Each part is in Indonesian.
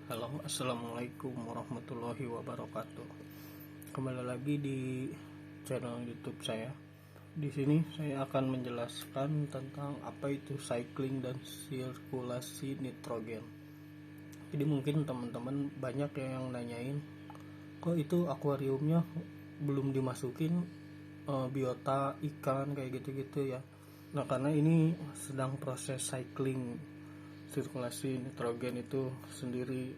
Halo, assalamualaikum warahmatullahi wabarakatuh. Kembali lagi di channel YouTube saya. Di sini saya akan menjelaskan tentang apa itu cycling dan sirkulasi nitrogen. Jadi mungkin teman-teman banyak yang nanyain, kok itu akuariumnya belum dimasukin biota ikan kayak gitu-gitu ya. Nah, karena ini sedang proses cycling, sirkulasi nitrogen itu sendiri.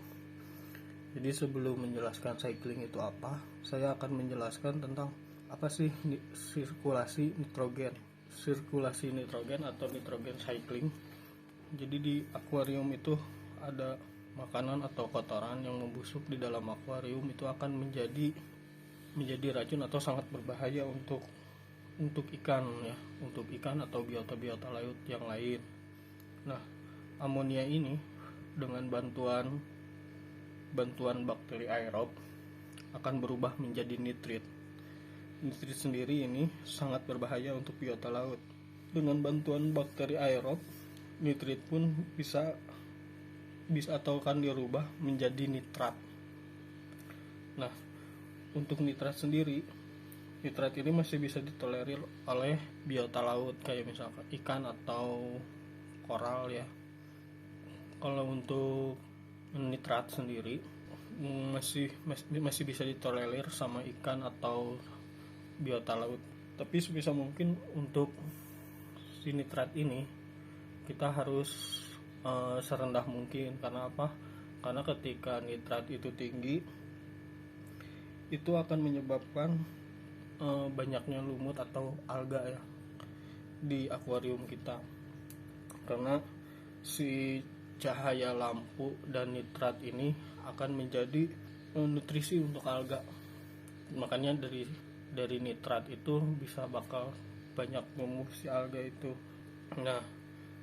Jadi sebelum menjelaskan cycling itu apa, saya akan menjelaskan tentang apa sih sirkulasi nitrogen. Sirkulasi nitrogen atau nitrogen cycling. Jadi di akuarium itu ada makanan atau kotoran yang membusuk di dalam akuarium, itu akan menjadi racun atau sangat berbahaya untuk ikan ya, untuk ikan atau biota-biota laut yang lain. Nah, amonia ini dengan bantuan bakteri aerob akan berubah menjadi nitrit. Nitrit sendiri ini sangat berbahaya untuk biota laut. Dengan bantuan bakteri aerob, nitrit pun bisa atau akan dirubah menjadi nitrat. Nah, untuk nitrat sendiri, nitrat ini masih bisa ditolerir oleh biota laut kayak misalkan ikan atau koral ya. Kalau untuk nitrat sendiri masih bisa ditolerir sama ikan atau biota laut. Tapi sebisa mungkin untuk si nitrat ini kita harus serendah mungkin. Karena apa? Karena ketika nitrat itu tinggi, itu akan menyebabkan banyaknya lumut atau alga ya di akuarium kita. Karena si cahaya lampu dan nitrat ini akan menjadi nutrisi untuk alga. Makanya dari nitrat itu bisa bakal banyak tumbuh si alga itu. Nah,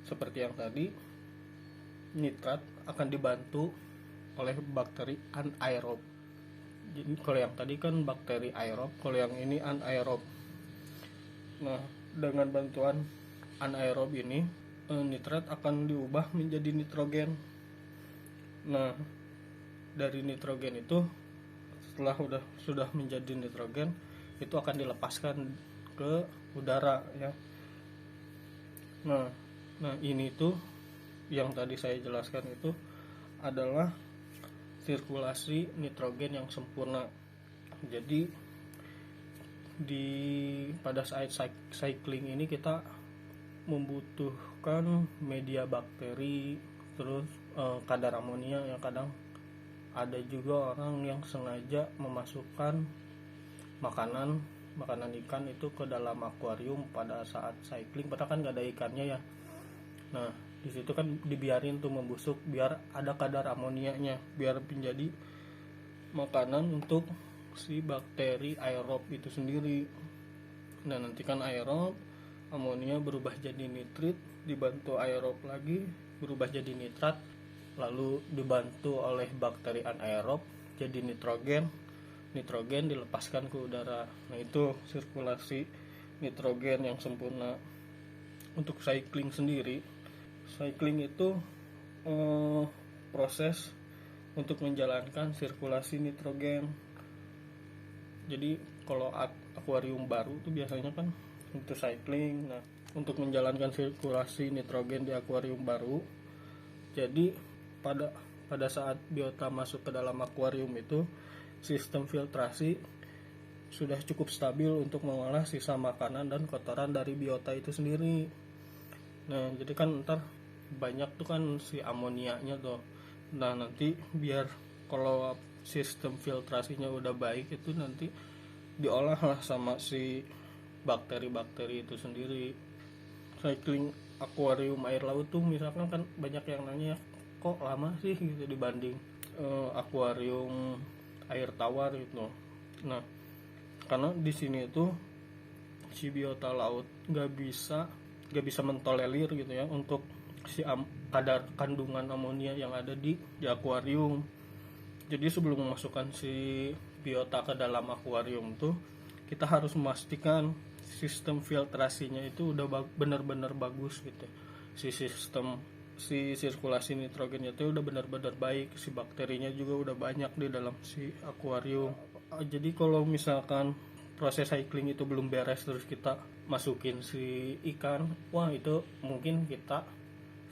seperti yang tadi, nitrat akan dibantu oleh bakteri anaerob. Jadi kalau yang tadi kan bakteri aerob, kalau yang ini anaerob. Nah, dengan bantuan anaerob ini, nitrat akan diubah menjadi nitrogen. Nah, dari nitrogen itu setelah sudah menjadi nitrogen, itu akan dilepaskan ke udara ya. Nah ini tuh yang tadi saya jelaskan itu adalah sirkulasi nitrogen yang sempurna. Jadi pada saat cycling ini kita membutuhkan media bakteri, terus kadar amonia yang kadang ada juga orang yang sengaja memasukkan makanan ikan itu ke dalam akuarium pada saat cycling, padahal kan nggak ada ikannya ya. Nah, di situ kan dibiarin tuh membusuk biar ada kadar amonianya, biar menjadi makanan untuk si bakteri aerob itu sendiri. Nah, nanti kan aerob, amonia berubah jadi nitrit, dibantu aerob lagi berubah jadi nitrat, lalu dibantu oleh bakteri anaerob jadi nitrogen dilepaskan ke udara. Nah, itu sirkulasi nitrogen yang sempurna. Untuk cycling sendiri, cycling itu proses untuk menjalankan sirkulasi nitrogen. Jadi kalau akuarium baru itu biasanya kan untuk cycling. Nah, untuk menjalankan sirkulasi nitrogen di akuarium baru, jadi pada saat biota masuk ke dalam akuarium itu, sistem filtrasi sudah cukup stabil untuk mengolah sisa makanan dan kotoran dari biota itu sendiri. Nah, jadi kan ntar banyak tuh kan si amonianya tuh. Nah, nanti biar kalau sistem filtrasinya udah baik, itu nanti diolah lah sama si bakteri-bakteri itu sendiri. Cycling akuarium air laut tuh misalkan kan banyak yang nanya, kok lama sih gitu dibanding akuarium air tawar gitu. Nah, karena di sini tuh si biota laut nggak bisa mentolerir gitu ya untuk si kadar kandungan amonia yang ada di akuarium. Jadi sebelum memasukkan si biota ke dalam akuarium tuh, kita harus memastikan sistem filtrasinya itu udah benar-benar bagus gitu. Si sistem si sirkulasi nitrogennya itu udah benar-benar baik, si bakterinya juga udah banyak di dalam si akuarium. Jadi kalau misalkan proses cycling itu belum beres terus kita masukin si ikan, wah itu mungkin kita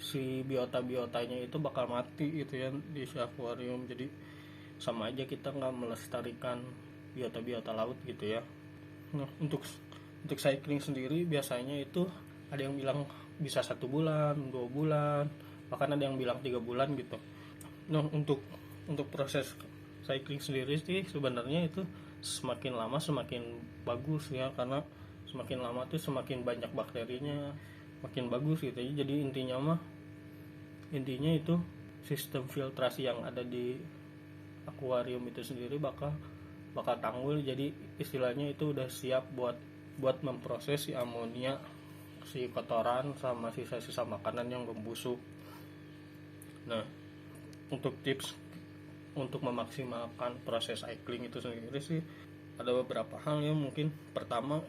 si biota-biotanya itu bakal mati gitu ya di si akuarium. Jadi sama aja kita nggak melestarikan biota-biota laut gitu ya. Nah, untuk cycling sendiri biasanya itu ada yang bilang bisa 1 bulan, 2 bulan, bahkan ada yang bilang 3 bulan gitu. Nah, untuk proses cycling sendiri sih sebenarnya itu semakin lama semakin bagus ya, karena semakin lama tuh semakin banyak bakterinya, makin bagus gitu. Jadi intinya itu sistem filtrasi yang ada di akuarium itu sendiri bakal tanggul. Jadi istilahnya itu udah siap buat memproses si amonia, si kotoran sama sisa-sisa makanan yang membusuk. Nah, untuk tips untuk memaksimalkan proses cycling itu sendiri sih ada beberapa hal ya. Mungkin pertama,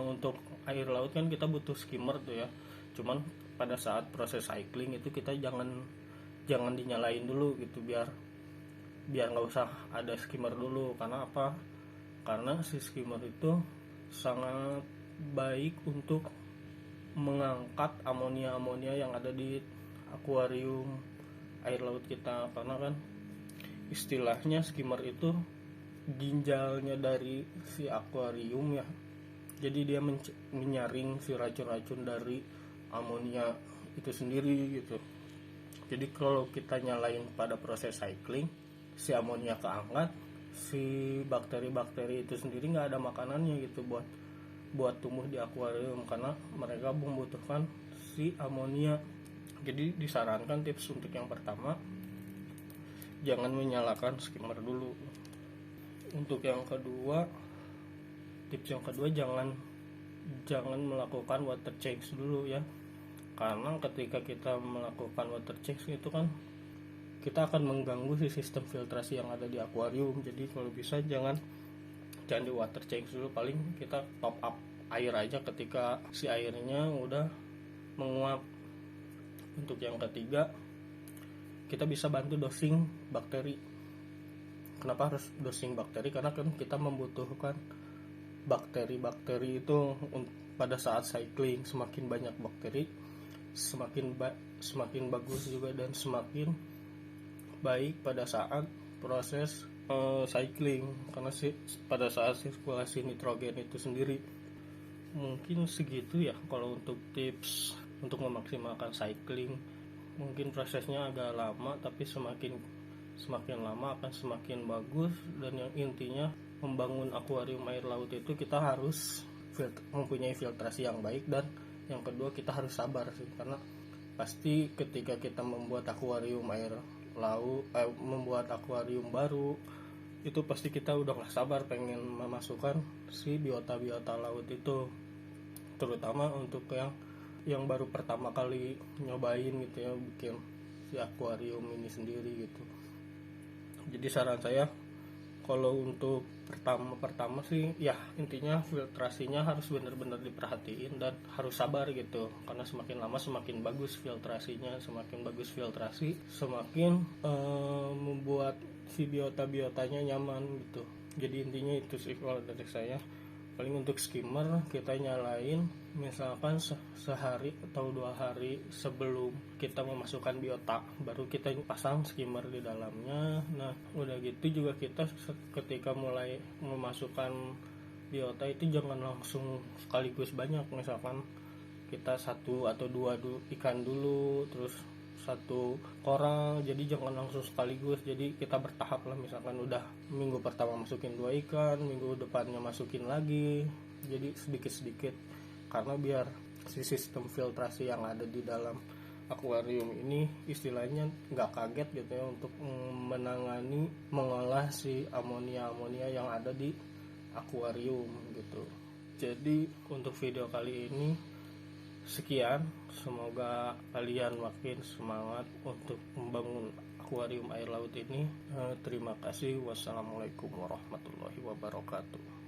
untuk air laut kan kita butuh skimmer tuh ya. Cuman pada saat proses cycling itu kita jangan dinyalain dulu gitu, biar nggak usah ada skimmer dulu. Karena apa? Karena si skimmer itu sangat baik untuk mengangkat amonia yang ada di akuarium air laut kita. Karena kan istilahnya skimmer itu ginjalnya dari si akuarium ya. Jadi dia menyaring si racun-racun dari amonia itu sendiri gitu. Jadi kalau kita nyalain pada proses cycling, si amonia keangkat, si bakteri-bakteri itu sendiri nggak ada makanannya gitu buat tumbuh di akuarium, karena mereka membutuhkan si amonia. Jadi disarankan tips untuk yang pertama, jangan menyalakan skimmer dulu. Untuk yang kedua, tips yang kedua, jangan melakukan water change dulu ya. Karena ketika kita melakukan water change itu kan kita akan mengganggu si sistem filtrasi yang ada di akuarium. Jadi kalau bisa jangan di water change dulu, paling kita top up air aja ketika si airnya udah menguap. Untuk yang ketiga, kita bisa bantu dosing bakteri. Kenapa harus dosing bakteri? Karena kan kita membutuhkan bakteri-bakteri itu pada saat cycling. Semakin banyak bakteri, semakin bagus juga dan semakin baik pada saat proses cycling, karena pada saat sirkulasi nitrogen itu sendiri. Mungkin segitu ya kalau untuk tips untuk memaksimalkan cycling. Mungkin prosesnya agak lama, tapi semakin lama akan semakin bagus. Dan yang intinya membangun akuarium air laut itu kita harus mempunyai filtrasi yang baik, dan yang kedua kita harus sabar sih, karena pasti ketika kita membuat akuarium air laut, membuat akuarium baru, itu pasti kita udah gak sabar pengen memasukkan si biota-biota laut itu, terutama untuk yang baru pertama kali nyobain gitu ya, bikin si akuarium ini sendiri gitu. Jadi saran saya kalau untuk pertama sih ya intinya filtrasinya harus benar-benar diperhatiin dan harus sabar gitu, karena semakin lama semakin bagus filtrasinya, semakin bagus filtrasi semakin membuat si biota-biotanya nyaman gitu. Jadi intinya itu sih kalau dari saya. Paling untuk skimmer kita nyalain misalkan sehari atau 2 hari sebelum kita memasukkan biota, baru kita pasang skimmer di dalamnya. Nah udah gitu juga kita ketika mulai memasukkan biota itu jangan langsung sekaligus banyak. Misalkan kita 1 atau 2 ikan dulu, terus 1 koral, jadi jangan langsung sekaligus. Jadi kita bertahap lah, misalkan udah minggu pertama masukin 2 ikan, minggu depannya masukin lagi, jadi sedikit-sedikit, karena biar si sistem filtrasi yang ada di dalam akuarium ini istilahnya nggak kaget gitu ya, untuk mengolah si amonia yang ada di akuarium gitu. Jadi untuk video kali ini sekian, semoga kalian makin semangat untuk membangun akuarium air laut ini. Terima kasih. Wassalamualaikum warahmatullahi wabarakatuh.